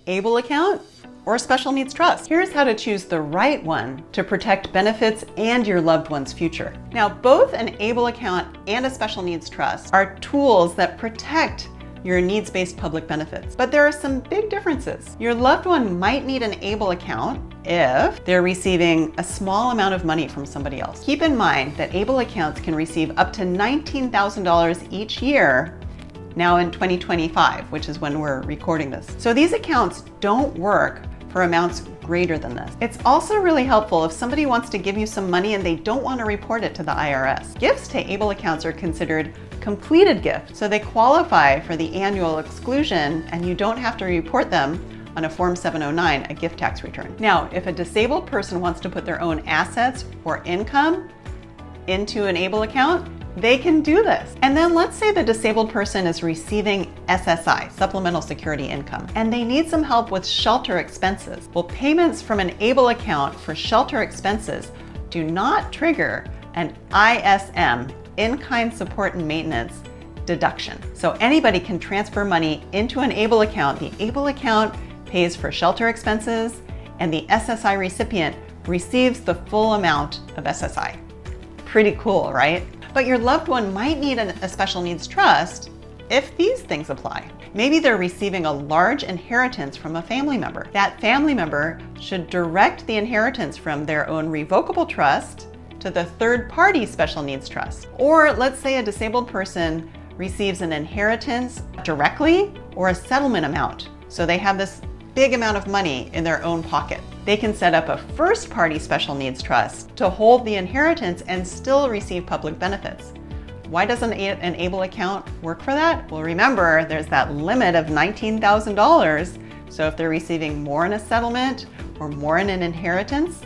ABLE account or special needs trust. Here's how to choose the right one to protect benefits and your loved one's future. Now, both an ABLE account and a special needs trust are tools that protect your needs-based public benefits. But there are some big differences. Your loved one might need an ABLE account if they're receiving a small amount of money from somebody else. Keep in mind that ABLE accounts can receive up to $19,000 each year now in 2025, which is when we're recording this. So these accounts don't work for amounts greater than this. It's also really helpful if somebody wants to give you some money and they don't want to report it to the IRS. Gifts to ABLE accounts are considered completed gifts, so they qualify for the annual exclusion and you don't have to report them on a Form 709, a gift tax return. Now, if a disabled person wants to put their own assets or income into an ABLE account, they can do this. And then let's say the disabled person is receiving SSI, Supplemental Security Income, and they need some help with shelter expenses. Well, payments from an ABLE account for shelter expenses do not trigger an ISM, in-kind support and maintenance deduction. So anybody can transfer money into an ABLE account. The ABLE account pays for shelter expenses and the SSI recipient receives the full amount of SSI. Pretty cool, right? But your loved one might need a special needs trust if these things apply. Maybe they're receiving a large inheritance from a family member. That family member should direct the inheritance from their own revocable trust to the third-party special needs trust. Or let's say a disabled person receives an inheritance directly or a settlement amount. So they have this big amount of money in their own pocket. They can set up a first-party special needs trust to hold the inheritance and still receive public benefits. Why doesn't an ABLE account work for that? Well, remember, there's that limit of $19,000. So if they're receiving more in a settlement or more in an inheritance,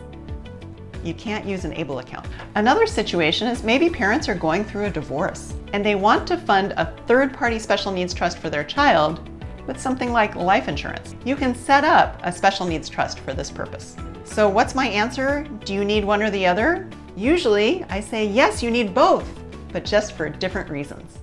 you can't use an ABLE account. Another situation is maybe parents are going through a divorce and they want to fund a third-party special needs trust for their child with something like life insurance. You can set up a special needs trust for this purpose. So what's my answer? Do you need one or the other? Usually I say, yes, you need both, but just for different reasons.